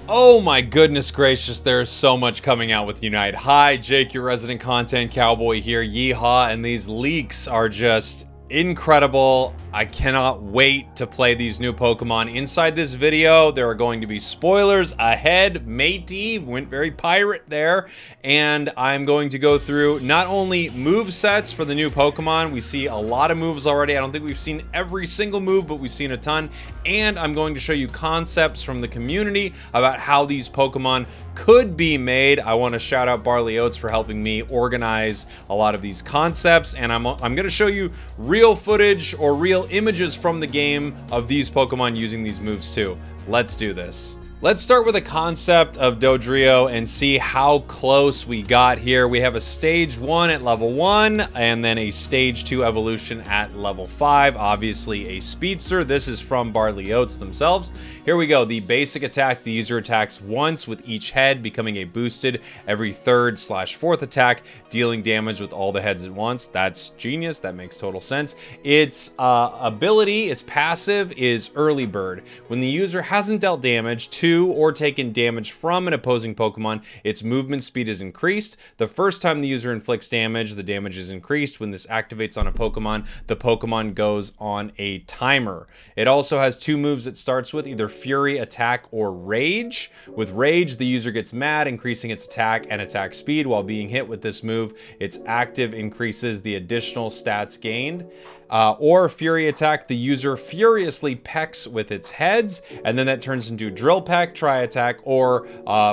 Oh my goodness gracious, there's so much coming out with Unite. Hi, Jake, your resident content cowboy here, Yeehaw, and these leaks are just incredible. I cannot wait to play these new Pokemon. Inside this video, there are going to be spoilers ahead. Matey went very pirate there, and I'm going to go through not only move sets for the new Pokemon. We see a lot of moves already. I don't think we've seen every single move, but we've seen a ton. And I'm going to show you concepts from the community about how these Pokemon could be made. I want to shout out Barley Oats for helping me organize a lot of these concepts, and I'm going to show you real footage or real images from the game of these Pokemon using these moves too. Let's do this. Let's start with a concept of Dodrio and see how close we got here. We have a stage 1 at level 1 and then a stage 2 evolution at level 5. Obviously a speedster. This is from Barley Oats themselves. Here we go. The basic attack, the user attacks once with each head, becoming a boosted every 3rd/4th attack, dealing damage with all the heads at once. That's genius. That makes total sense. Its ability, its passive, is Early Bird. When the user hasn't dealt damage to or taken damage from an opposing Pokemon, its movement speed is increased. The first time the user inflicts damage, the damage is increased. When this activates on a Pokemon, the Pokemon goes on a timer. It also has 2 moves it starts with, either Fury, Attack, or Rage. With Rage, the user gets mad, increasing its attack and attack speed. While being hit with this move, its active increases the additional stats gained. Or Fury Attack, the user furiously pecks with its heads, and then that turns into Drill Peck, Tri Attack, or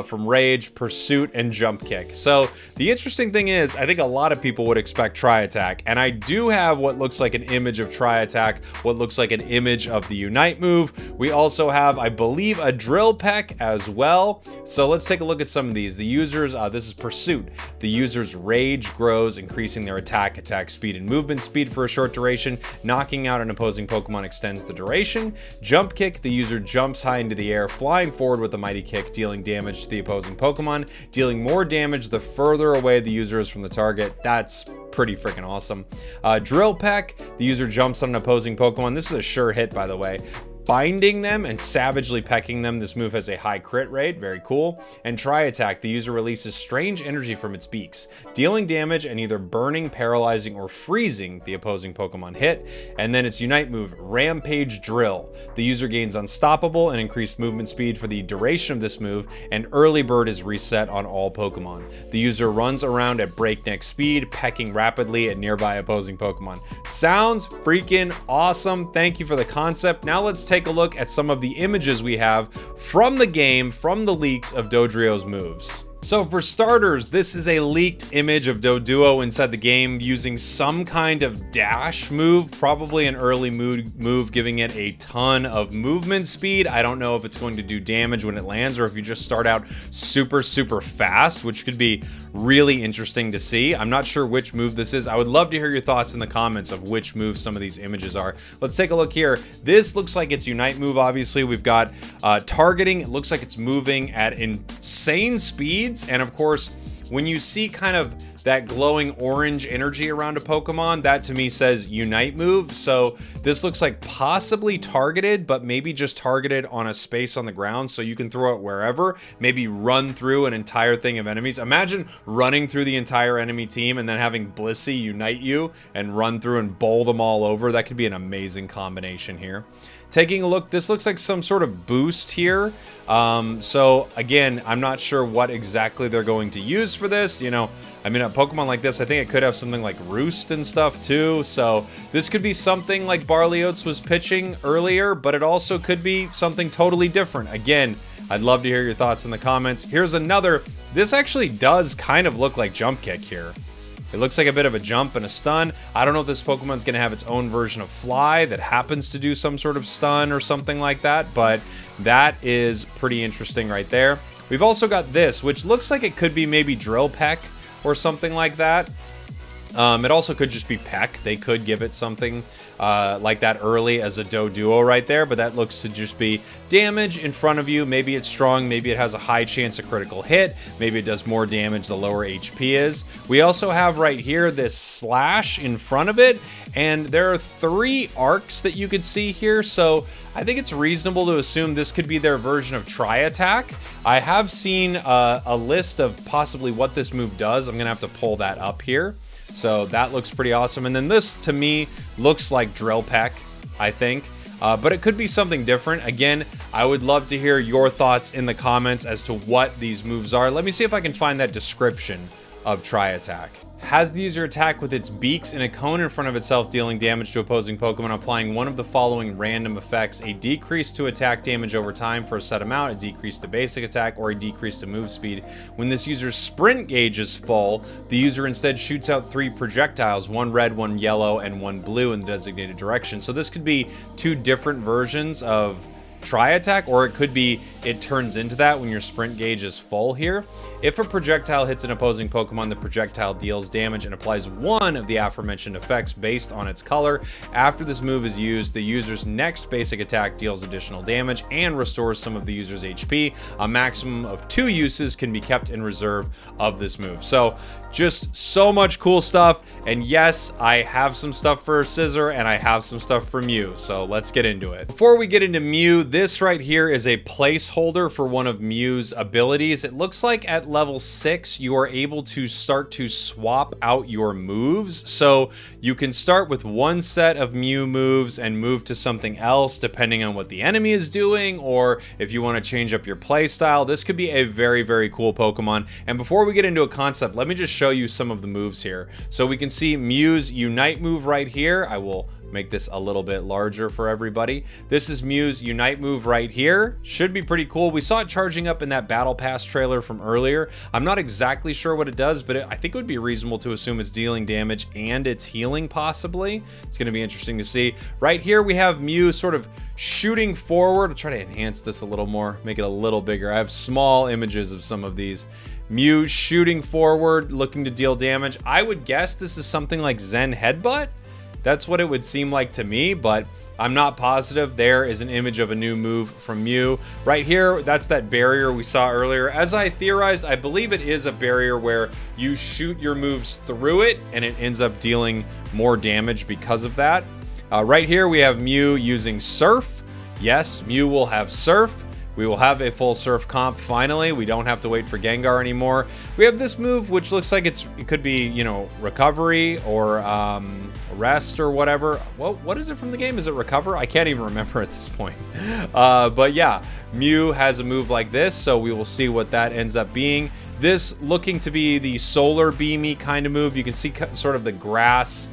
from Rage, Pursuit, and Jump Kick. So the interesting thing is, I think a lot of people would expect Tri Attack, and I do have what looks like an image of Tri Attack, what looks like an image of the Unite move. We also have, I believe, a Drill Peck as well. So let's take a look at some of these. The users, this is Pursuit. The user's Rage grows, increasing their attack speed, and movement speed for a short duration. Knocking out an opposing Pokemon extends the duration. Jump Kick, the user jumps high into the air, flying forward with a mighty kick, dealing damage to the opposing Pokemon, dealing more damage the further away the user is from the target. That's pretty freaking awesome. Drill Peck, the user jumps on an opposing Pokemon. This is a sure hit, by the way. Binding them and savagely pecking them. This move has a high crit rate, very cool. And Tri Attack, the user releases strange energy from its beaks, dealing damage and either burning, paralyzing, or freezing the opposing Pokemon hit. And then its Unite move, Rampage Drill. The user gains Unstoppable and increased movement speed for the duration of this move, and Early Bird is reset on all Pokemon. The user runs around at breakneck speed, pecking rapidly at nearby opposing Pokemon. Sounds freaking awesome. Thank you for the concept. Now let's take a look at some of the images we have from the game, from the leaks of Dodrio's moves. So for starters, this is a leaked image of Doduo inside the game using some kind of dash move, probably an early move, giving it a ton of movement speed. I don't know if it's going to do damage when it lands or if you just start out super fast, which could be really interesting to see. I'm not sure which move this is. I would love to hear your thoughts in the comments of which move some of these images are. Let's take a look here. This looks like it's Unite move, obviously. We've got targeting. It looks like it's moving at insane speeds. And of course, when you see kind of that glowing orange energy around a Pokemon, that to me says Unite move. So this looks like possibly targeted, but maybe just targeted on a space on the ground so you can throw it wherever, maybe run through an entire thing of enemies. Imagine running through the entire enemy team and then having Blissey unite you and run through and bowl them all over. That could be an amazing combination here. Taking a look, this looks like some sort of boost here. So again, I'm not sure what exactly they're going to use for this. You know, I mean, a Pokemon like this, I think it could have something like Roost and stuff too. So this could be something like Barley Oats was pitching earlier, but it also could be something totally different. Again, I'd love to hear your thoughts in the comments. Here's another. This actually does kind of look like Jump Kick here. It looks like a bit of a jump and a stun. I don't know if this Pokemon's going to have its own version of Fly that happens to do some sort of stun or something like that, but that is pretty interesting right there. We've also got this, which looks like it could be maybe Drill Peck or something like that. It also could just be Peck. They could give it something like that early as a Dodrio right there, but that looks to just be damage in front of you. Maybe it's strong, maybe it has a high chance of critical hit, maybe it does more damage the lower HP is. We also have right here this slash in front of it, and there are 3 arcs that you could see here, so I think it's reasonable to assume this could be their version of Tri-Attack. I have seen a list of possibly what this move does. I'm gonna have to pull that up here. So that looks pretty awesome. And then this, to me, looks like Drill Peck, I think. But it could be something different. Again, I would love to hear your thoughts in the comments as to what these moves are. Let me see if I can find that description of Tri-Attack. Has the user attack with its beaks in a cone in front of itself, dealing damage to opposing Pokemon, applying one of the following random effects: a decrease to attack damage over time for a set amount, a decrease to basic attack, or a decrease to move speed. When this user's sprint gauge is full, the user instead shoots out 3 projectiles, 1 red, 1 yellow, and 1 blue in the designated direction. So this could be 2 different versions of Tri-Attack, or it could be it turns into that when your sprint gauge is full here. If a projectile hits an opposing Pokemon, the projectile deals damage and applies one of the aforementioned effects based on its color. After this move is used, the user's next basic attack deals additional damage and restores some of the user's HP. A maximum of 2 uses can be kept in reserve of this move. So just so much cool stuff. And yes, I have some stuff for Scizor and I have some stuff for Mew. So let's get into it. Before we get into Mew, this right here is a placeholder for one of Mew's abilities. It looks like at level 6, you are able to start to swap out your moves. So you can start with one set of Mew moves and move to something else depending on what the enemy is doing, or if you want to change up your play style. This could be a very, very cool Pokemon. And before we get into a concept, let me just show you some of the moves here. So we can see Mew's Unite move right here. I will make this a little bit larger for everybody. This is Mew's Unite move right here. Should be pretty cool. We saw it charging up in that Battle Pass trailer from earlier. I'm not exactly sure what it does, but I think it would be reasonable to assume it's dealing damage and it's healing possibly. It's going to be interesting to see. Right here we have Mew sort of shooting forward. I'll try to enhance this a little more, make it a little bigger. I have small images of some of these. Mew shooting forward, looking to deal damage. I would guess this is something like Zen Headbutt. That's what it would seem like to me, but I'm not positive. There is an image of a new move from Mew. Right here, that's that barrier we saw earlier. As I theorized, I believe it is a barrier where you shoot your moves through it and it ends up dealing more damage because of that. Right here, we have Mew using Surf. Yes, Mew will have Surf. We will have a full Surf comp finally. We don't have to wait for Gengar anymore. We have this move, which looks like it could be, you know, Recovery or Rest or whatever. What is it from the game? Is it Recover? I can't even remember at this point. But yeah, Mew has a move like this, so we will see what that ends up being. This looking to be the Solar Beamy kind of move. You can see sort of the grass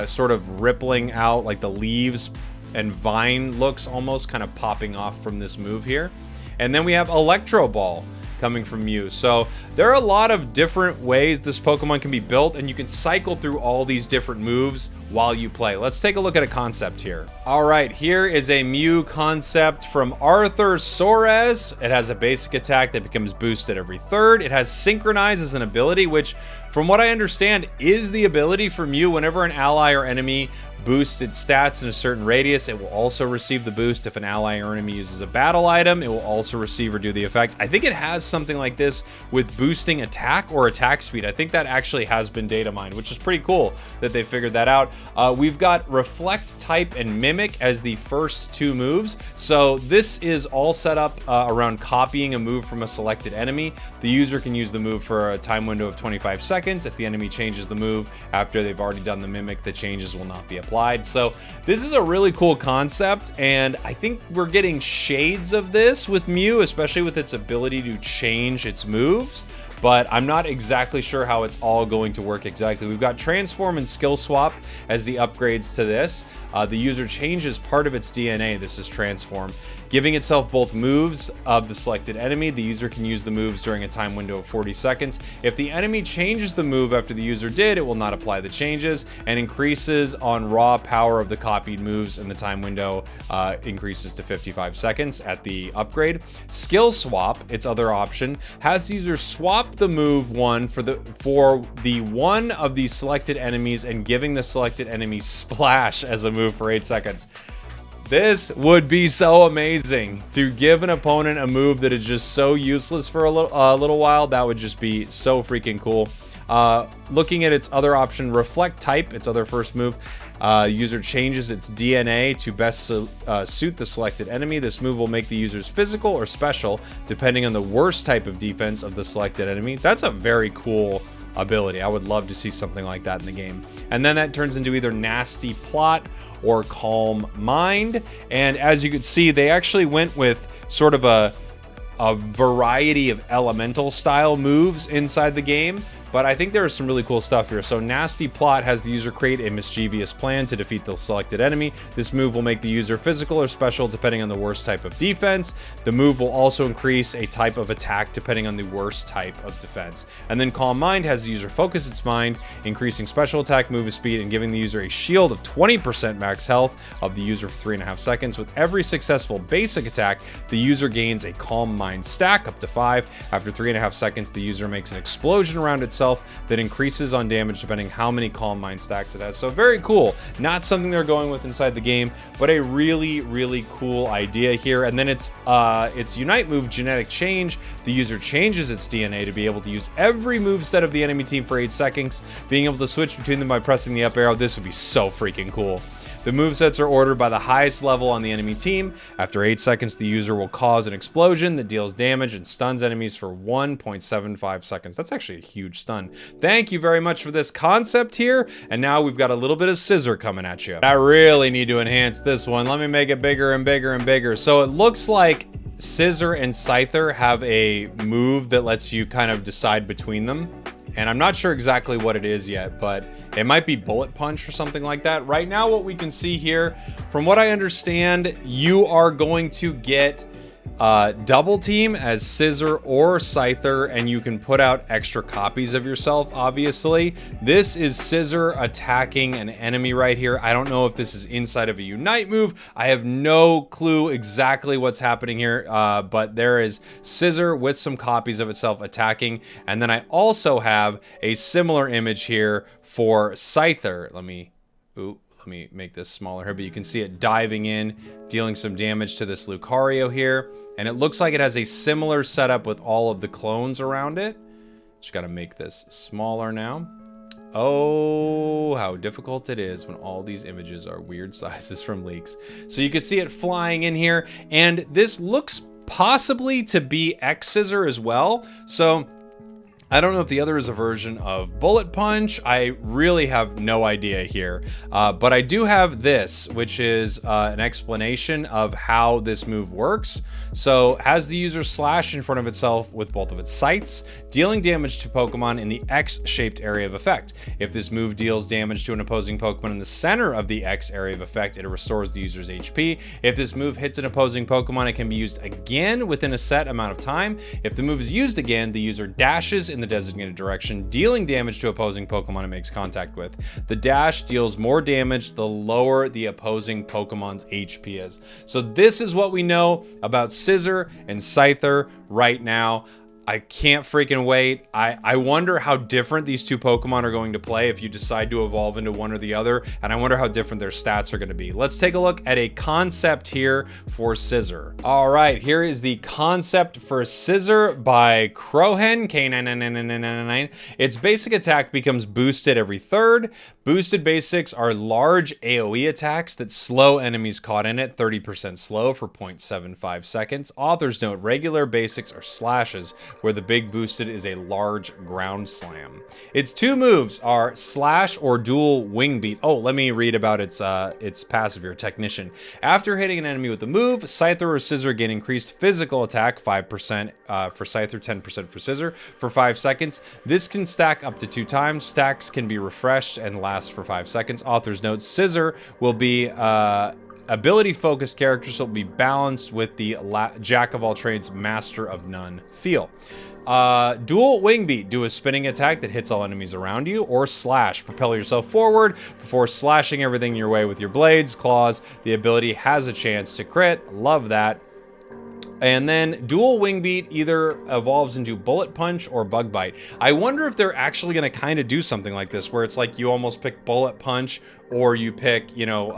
sort of rippling out, like the leaves and vine looks almost kind of popping off from this move here. And then we have Electro Ball coming from Mew. So there are a lot of different ways this Pokemon can be built, and you can cycle through all these different moves while you play. Let's take a look at a concept here. All right, here is a Mew concept from Arthur Soares. It has a basic attack that becomes boosted every third. It has Synchronize as an ability, which from what I understand is the ability for Mew. Whenever an ally or enemy boosts its stats in a certain radius, it will also receive the boost. If an ally or enemy uses a battle item, it will also receive or do the effect. I think it has something like this with boosting attack or attack speed. I think that actually has been data mined, which is pretty cool that they figured that out. We've got Reflect, Type, and Mimic as the first 2 moves. So this is all set up around copying a move from a selected enemy. The user can use the move for a time window of 25 seconds. If the enemy changes the move after they've already done the Mimic, the changes will not be applied. So this is a really cool concept, and I think we're getting shades of this with Mew, especially with its ability to change its moves, but I'm not exactly sure how it's all going to work exactly. We've got Transform and Skill Swap as the upgrades to this. The user changes part of its DNA, this is Transform, giving itself both moves of the selected enemy. The user can use the moves during a time window of 40 seconds. If the enemy changes the move after the user did, it will not apply the changes, and increases on raw power of the copied moves, and the time window increases to 55 seconds at the upgrade. Skill Swap, its other option, has the user swap up the move one for the one of the selected enemies and giving the selected enemy splash as a move for 8 seconds. This would be so amazing to give an opponent a move that is just so useless for a little while. That would just be so freaking cool. Looking at its other option, Reflect Type, its other first move, user changes its DNA to best suit the selected enemy. This move will make the user's physical or special, depending on the worst type of defense of the selected enemy. That's a very cool ability. I would love to see something like that in the game. And then that turns into either Nasty Plot or Calm Mind. And as you can see, they actually went with sort of a variety of elemental style moves inside the game. But I think there is some really cool stuff here. So Nasty Plot has the user create a mischievous plan to defeat the selected enemy. This move will make the user physical or special depending on the worst type of defense. The move will also increase a type of attack depending on the worst type of defense. And then Calm Mind has the user focus its mind, increasing special attack, move speed, and giving the user a shield of 20% max health of the user for 3.5 seconds. With every successful basic attack, the user gains a Calm Mind stack up to 5. After 3.5 seconds, the user makes an explosion around itself that increases on damage depending how many Calm Mind stacks it has. So very cool. Not something they're going with inside the game, but a really, really cool idea here. And then its Unite move, Genetic Change. The user changes its DNA to be able to use every moveset of the enemy team for 8 seconds, being able to switch between them by pressing the up arrow. This would be so freaking cool. The movesets are ordered by the highest level on the enemy team. After 8 seconds, the user will cause an explosion that deals damage and stuns enemies for 1.75 seconds. That's actually a huge stun. Thank you very much for this concept here. And now we've got a little bit of Scizor coming at you. I really need to enhance this one. Let me make it bigger and bigger and bigger. So it looks like Scizor and Scyther have a move that lets you kind of decide between them. And I'm not sure exactly what it is yet, but it might be Bullet Punch or something like that. Right now, what we can see here, from what I understand, you are going to get double team as Scizor or Scyther, and you can put out extra copies of yourself, obviously. This is Scizor attacking an enemy right here. I don't know if this is inside of a Unite move. I have no clue exactly what's happening here, but there is Scizor with some copies of itself attacking. And then I also have a similar image here for Scyther. Let me make this smaller here, but you can see it diving in, dealing some damage to this Lucario here. And it looks like it has a similar setup with all of the clones around it. Just got to make this smaller now. Oh, how difficult it is when all these images are weird sizes from leaks. So you can see it flying in here, and this looks possibly to be Scizor as well. So I don't know if the other is a version of Bullet Punch. I really have no idea here. But I do have this, which is an explanation of how this move works. So has the user slash in front of itself with both of its sights, dealing damage to Pokemon in the X-shaped area of effect. If this move deals damage to an opposing Pokemon in the center of the X area of effect, it restores the user's HP. If this move hits an opposing Pokemon, it can be used again within a set amount of time. If the move is used again, the user dashes in the designated direction, dealing damage to opposing Pokemon it makes contact with. The dash deals more damage the lower the opposing Pokemon's HP is. So this is what we know about Scizor and Scyther right now. I can't freaking wait. I wonder how different these two Pokemon are going to play if you decide to evolve into one or the other, and I wonder how different their stats are going to be. Let's take a look at a concept here for Scizor. All right, here is the concept for Scizor by Crowhen, K99999. Its basic attack becomes boosted every third. Boosted basics are large AoE attacks that slow enemies caught in it 30% slow for 0.75 seconds. Author's note, regular basics are slashes, where the big boosted is a large ground slam. Its two moves are Slash or Dual Wing Beat. Oh, let me read about its passive here, Technician. After hitting an enemy with a move, Scyther or Scizor gain increased physical attack, 5% for Scyther, 10% for Scizor, for 5 seconds. This can stack up to 2 times. Stacks can be refreshed and last for 5 seconds. Author's note, Scizor will be ability focused characters, so will be balanced with the Jack of all trades, Master of none feel. Dual Wing Beat, do a spinning attack that hits all enemies around you, or Slash, propel yourself forward before slashing everything your way with your blades, claws. The ability has a chance to crit. Love that. And then dual wing beat either evolves into bullet punch or bug bite. I wonder if they're actually going to kind of do something like this, where it's like you almost pick bullet punch or you pick, you know,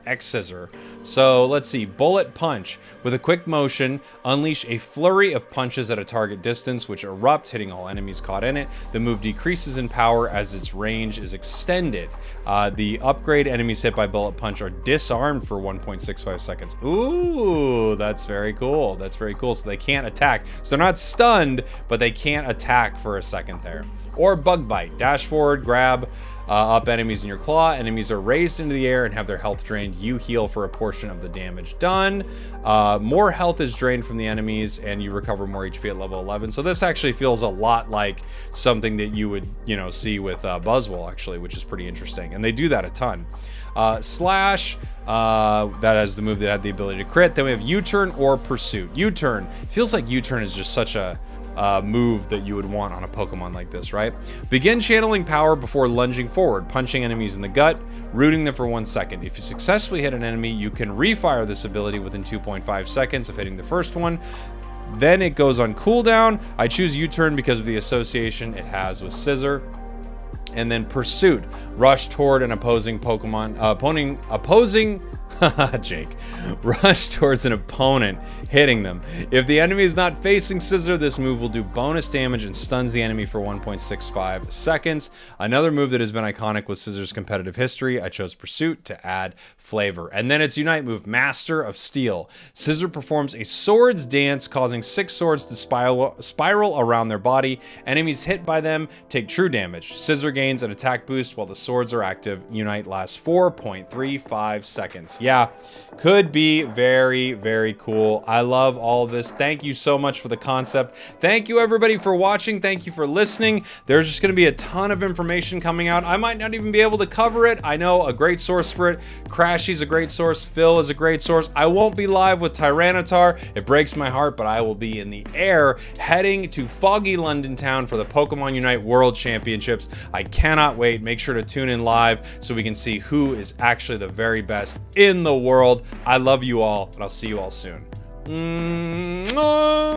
X Scissor. So let's see. Bullet punch. With a quick motion, unleash a flurry of punches at a target distance, which erupt, hitting all enemies caught in it. The move decreases in power as its range is extended. The upgrade enemies hit by bullet punch are disarmed for 1.65 seconds. Ooh, that's very cool. That's very cool. So they can't attack. So they're not stunned, but they can't attack for a second there. Or bug bite. Dash forward, grab up enemies in your claw. Enemies are raised into the air and have their health drained. You heal for a portion of the damage done. More health is drained from the enemies and you recover more HP at level 11. So this actually feels a lot like something that you would, you know, see with Buzzwole actually, which is pretty interesting. And they do that a ton. Slash, that is the move that had the ability to crit. Then we have U-turn or pursuit. U-turn feels like U-turn is just such a move that you would want on a Pokemon like this, right? Begin channeling power before lunging forward, punching enemies in the gut, rooting them for 1 second. If you successfully hit an enemy, you can refire this ability within 2.5 seconds of hitting the first one. Then it goes on cooldown. I choose U-turn because of the association it has with Scizor. And then pursuit, rush toward an opposing Pokemon, Jake, rush towards an opponent, hitting them. If the enemy is not facing Scizor, this move will do bonus damage and stuns the enemy for 1.65 seconds. Another move that has been iconic with Scizor's competitive history. I chose Pursuit to add flavor. And then its Unite move, Master of Steel. Scizor performs a swords dance, causing 6 swords to spiral around their body. Enemies hit by them take true damage. Scizor gains an attack boost while the swords are active. Unite lasts 4.35 seconds. Yeah, could be very, very cool. I love all of this. Thank you so much for the concept. Thank you everybody for watching. Thank you for listening. There's just going to be a ton of information coming out. I might not even be able to cover it. I know a great source for it. Crashy's a great source. Phil is a great source. I won't be live with Tyranitar. It breaks my heart, but I will be in the air heading to foggy London town for the Pokemon Unite World Championships. I cannot wait. Make sure to tune in live so we can see who is actually the very best in the world. I love you all, and I'll see you all soon.